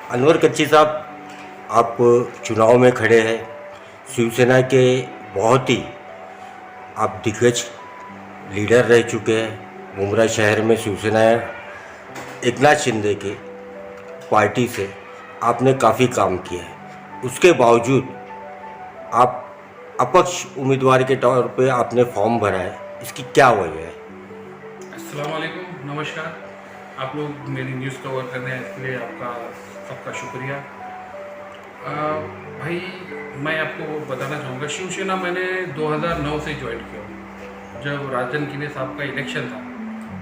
अनवर कच्ची साहब, आप चुनाव में खड़े हैं। शिवसेना के बहुत ही आप दिग्गज लीडर रह चुके हैं। मुंब्रा शहर में शिवसेना एकनाथ शिंदे के पार्टी से आपने काफ़ी काम किया है। उसके बावजूद आप अपक्ष उम्मीदवार के तौर पे आपने फॉर्म भरा है, इसकी क्या वजह है? अस्सलाम वालेकुम, नमस्कार। आप लोग मेरी न्यूज़ कवर करने हैं, इसके लिए आपका सबका शुक्रिया। भाई, मैं आपको बताना चाहूँगा, शिवसेना मैंने 2009 से ज्वाइन किया। जब राजन किने साहब का इलेक्शन था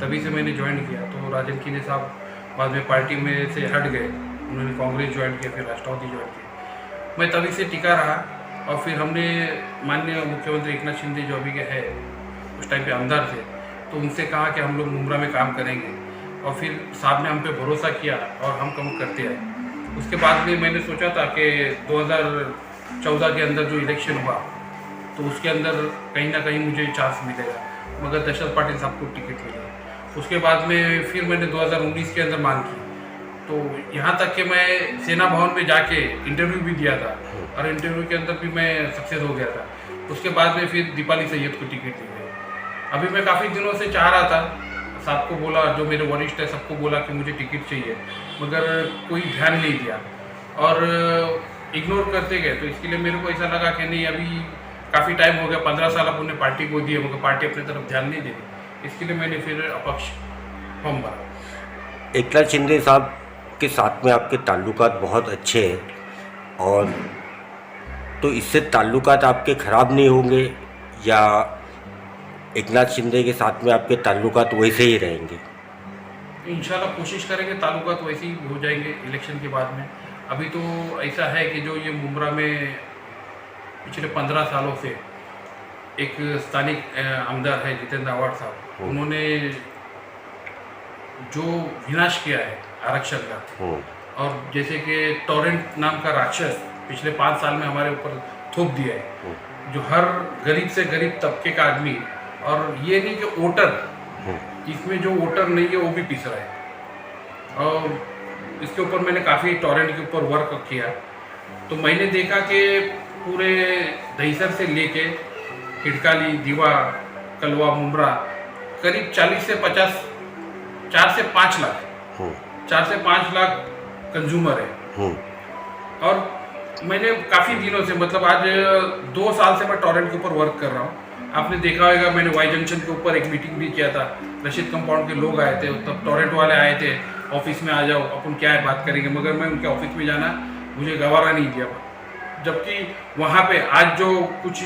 तभी से मैंने ज्वाइन किया। तो राजन किने साहब बाद में पार्टी में से हट गए, उन्होंने कांग्रेस ज्वाइन किया, फिर राष्ट्रवादी ज्वाइन किया। मैं तभी से टिका रहा और फिर हमने माननीय मुख्यमंत्री एकनाथ शिंदे जो अभी के है, उस टाइम पे आमदार थे, तो उनसे कहा कि हम लोग मुंब्रा में काम करेंगे और फिर साहब ने हम पे भरोसा किया और हम काम करते आए। उसके बाद में मैंने सोचा था कि 2014 के अंदर जो इलेक्शन हुआ तो उसके अंदर कहीं ना कहीं मुझे चांस मिलेगा, मगर दशरथ पाटिल साहब को टिकट मिला। उसके बाद में फिर मैंने 2019 के अंदर मांग की, तो यहाँ तक कि मैं सेना भवन में जाके इंटरव्यू भी दिया था और इंटरव्यू के अंदर भी मैं सक्सेस हो गया था। उसके बाद में फिर दीपाली सैयद को टिकट दी गई। अभी मैं काफ़ी दिनों से चाह रहा था, साहब को बोला, जो मेरे वरिष्ठ है सबको बोला कि मुझे टिकट चाहिए, मगर कोई ध्यान नहीं दिया और इग्नोर करते गए। तो इसके लिए मेरे को ऐसा लगा कि नहीं, अभी काफ़ी टाइम हो गया, 15 साल अपने पार्टी को दिए, मगर पार्टी अपनी तरफ ध्यान नहीं दे रही। इसके लिए मैंने फिर अपक्ष फॉर्म भरा। एकनाथ शिंदे साहब के साथ में आपके ताल्लुकात बहुत अच्छे हैं, और तो इससे ताल्लुकात आपके ख़राब नहीं होंगे, या एकनाथ शिंदे के साथ में आपके ताल्लुकात वैसे ही रहेंगे? इंशाल्लाह कोशिश करेंगे ताल्लुकात वैसे ही हो जाएंगे इलेक्शन के बाद में। अभी तो ऐसा है कि जो ये मुंब्रा में पिछले 15 सालों से एक स्थानिक आमदार है जितेंद्र आवाड़ साहब, उन्होंने जो विनाश किया है आरक्षण का, और जैसे कि टॉरेंट नाम का राक्षस पिछले 5 साल में हमारे ऊपर थोप दिया है, जो हर गरीब से गरीब तबके का आदमी, और ये नहीं कि वोटर, इसमें जो वोटर नहीं है वो भी पिस रहा है। और इसके ऊपर मैंने काफ़ी टॉरेंट के ऊपर वर्क किया, तो मैंने देखा कि पूरे दहीसर से लेके हिडकाली, दीवा, कलवा, मुंब्रा करीब 40 से 50, 4 से 5 लाख 4 से 5 लाख कंज्यूमर है। और मैंने काफ़ी दिनों से, मतलब आज 2 साल से मैं टॉरेंट के ऊपर वर्क कर रहा हूँ। आपने देखा होगा, मैंने वाई जंक्शन के ऊपर एक मीटिंग भी किया था, रशीद कंपाउंड के लोग आए थे, तब टॉरेंट वाले आए थे, ऑफिस में आ जाओ, अपन क्या है बात करेंगे, मगर मैं उनके ऑफिस में जाना मुझे गवारा नहीं दिया। जबकि वहाँ पे आज जो कुछ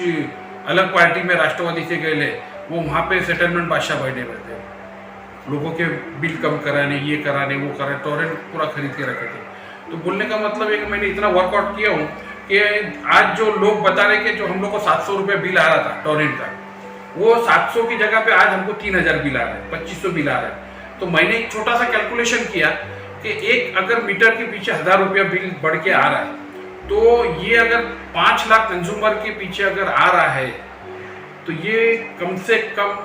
अलग पार्टी में राष्ट्रवादी से गए, वो वहाँ पे सेटलमेंट बादशाह बैठे रहते हैं, लोगों के बिल कम कराने, ये कराने, वो कराने, टॉरेंट पूरा खरीद के रखे थे। तो बोलने का मतलब है कि मैंने इतना वर्कआउट किया हूँ कि आज जो लोग बता रहे कि जो हम लोग को 700 रुपये बिल आ रहा था टॉरेंट का, वो 700 की जगह पे आज हमको 3000 बिल आ रहा है, 2500 बिल आ रहा है। तो मैंने एक छोटा सा कैलकुलेशन किया कि एक अगर मीटर के पीछे 1000 रुपया बिल बढ़ के आ रहा है, तो ये अगर 5 लाख कंज्यूमर के पीछे अगर आ रहा है, तो ये कम से कम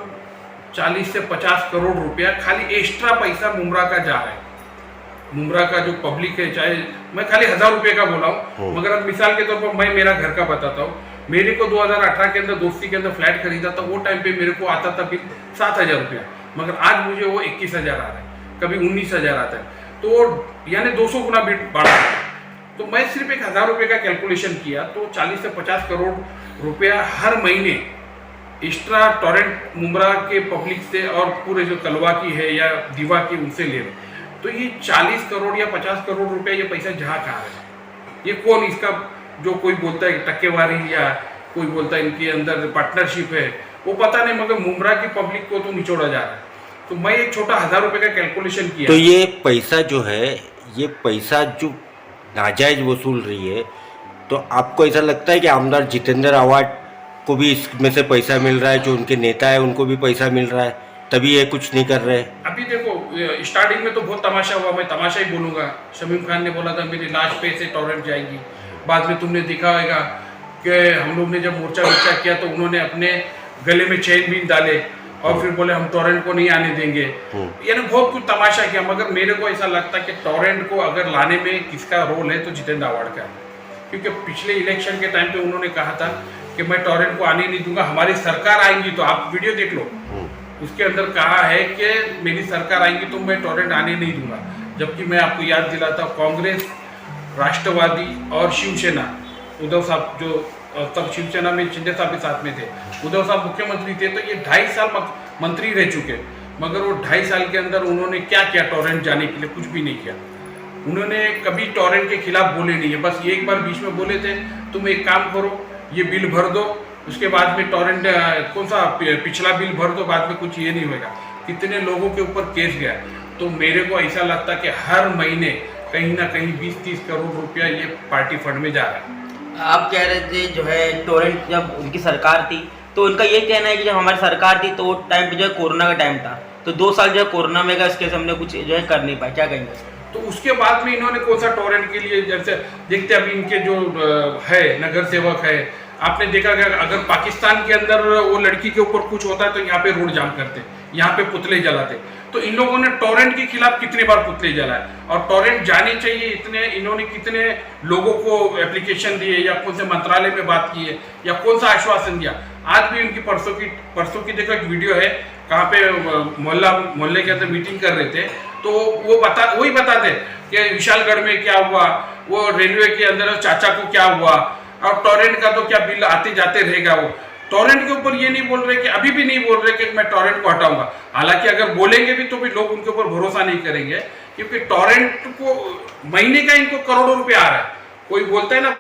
40 से 50 करोड़ रुपया खाली एक्स्ट्रा पैसा मुंब्रा का जा रहा है। मुंब्रा का जो पब्लिक है, चाहे मैं खाली 1000 रुपये का बोला हूँ, मगर अब मिसाल के तौर पर मैं मेरा घर का बताता हूँ। मेरे को 2018 के अंदर दोस्ती के अंदर फ्लैट खरीदा था, वो टाइम पे मेरे को आता था बिल 7000 रुपया, मगर आज मुझे वो 21,000 आ रहा है, कभी 19,000 आता है, तो यानी 200 गुना बिल बढ़ा है। तो मैं सिर्फ एक 1000 रुपये का कैलकुलेशन किया, तो 40 से 50 करोड़ रुपया हर महीने एक्स्ट्रा टॉरेंट मुंब्रा के पब्लिक से और पूरे जो कलवा की है या दीवा की, उनसे ले रहे। तो ये 40 करोड़ या 50 करोड़ रुपया ये पैसा जहाँ कहाँ है, ये कौन, इसका जो कोई बोलता है टक्केवारी या कोई बोलता है इनके अंदर पार्टनरशिप है, वो पता नहीं, मगर मुंब्रा की पब्लिक को तो निचोड़ा जा रहा है। तो मैं एक छोटा 1000 रुपये का कैलकुलेशन किया। तो ये पैसा जो है, ये पैसा जो नाजायज वसूल रही है, तो आपको ऐसा लगता है कि आमदार जितेंद्र आवाड़ को भी इसमें से पैसा मिल रहा है, जो उनके नेता है उनको भी पैसा मिल रहा है, तभी ये कुछ नहीं कर रहे? अभी देखो, स्टार्टिंग में तो बहुत तमाशा हुआ, मैं तमाशा ही बोलूँगा। शमीम खान ने बोला था मेरी लाश पे से टॉरेंट जाएगी। बाद में तुमने देखा होगा कि हम लोग ने जब मोर्चा किया तो उन्होंने अपने गले में चेन बीन डाले, और फिर बोले हम टोरेंट को नहीं आने देंगे। यानी बहुत कुछ तमाशा किया, मगर मेरे को ऐसा लगता है कि टोरेंट को अगर लाने में किसका रोल है तो जितेंद्र आव्हाड का है, क्योंकि पिछले इलेक्शन के टाइम पे उन्होंने कहा था कि मैं टोरेंट को आने नहीं दूंगा, हमारी सरकार आएंगी तो आप वीडियो देख लो, उसके अंदर कहा है कि मेरी सरकार आएंगी तो मैं टोरेंट आने नहीं दूंगा। जबकि मैं आपको याद दिलाता हूँ, कांग्रेस, राष्ट्रवादी और शिवसेना, उद्धव साहब जो तब शिवसेना में शिंदे साहब भी साथ में थे, उद्धव साहब मुख्यमंत्री थे, तो ये 2.5 साल मंत्री रह चुके, मगर वो 2.5 साल के अंदर उन्होंने क्या किया टोरेंट जाने के लिए? कुछ भी नहीं किया। उन्होंने कभी टोरेंट के खिलाफ बोले नहीं है, बस एक बार बीच में बोले थे तुम एक काम करो, ये बिल भर दो, उसके बाद में टोरेंट कौन सा पिछला बिल भर दो, बाद में कुछ ये नहीं होगा। कितने लोगों के ऊपर केस गया। तो मेरे को ऐसा लगता कि हर महीने कहीं ना कहीं 20-30 करोड़ रुपया ये पार्टी फंड में जा रहा है। आप कह रहे थे जो है टोरेंट जब उनकी सरकार थी तो उनका ये कहना है कि जब हमारी सरकार थी तो वो टाइम पे जो है कोरोना का टाइम था, तो 2 साल जो है कोरोना में गया, इसके हमने कुछ जो है कर नहीं पाया, क्या कहेंगे? तो उसके बाद में इन्होंने कौन सा टोरेंट के लिए, जैसे देखते अभी इनके जो है नगर सेवक है, आपने देखा कि अगर पाकिस्तान के अंदर वो लड़की के ऊपर कुछ होता है तो यहाँ पे रोड जाम करते, यहाँ पे पुतले जलाते। तो इन लोगों ने टोरेंट के खिलाफ कितने बार पुतले जलाए, और टोरेंट जानी चाहिए इतने, इन्होंने कितने लोगों को एप्लीकेशन दिए, या कौन से मंत्रालय में बात की है, या कौन सा आश्वासन दिया। आज भी उनकी परसों की देखो एक वीडियो है, कहाँ पे मोहल्ले के अंदर मीटिंग कर रहे थे, तो वही बताते कि विशालगढ़ में क्या हुआ, वो रेलवे के अंदर चाचा को क्या हुआ, और टोरेंट का तो क्या बिल आते जाते रहेगा। वो टोरेंट के ऊपर ये नहीं बोल रहे कि अभी भी नहीं बोल रहे कि मैं टोरेंट को हटाऊंगा। हालांकि अगर बोलेंगे भी तो भी लोग उनके ऊपर भरोसा नहीं करेंगे, क्योंकि टोरेंट को महीने का इनको करोड़ों रुपए आ रहा है। कोई बोलता है ना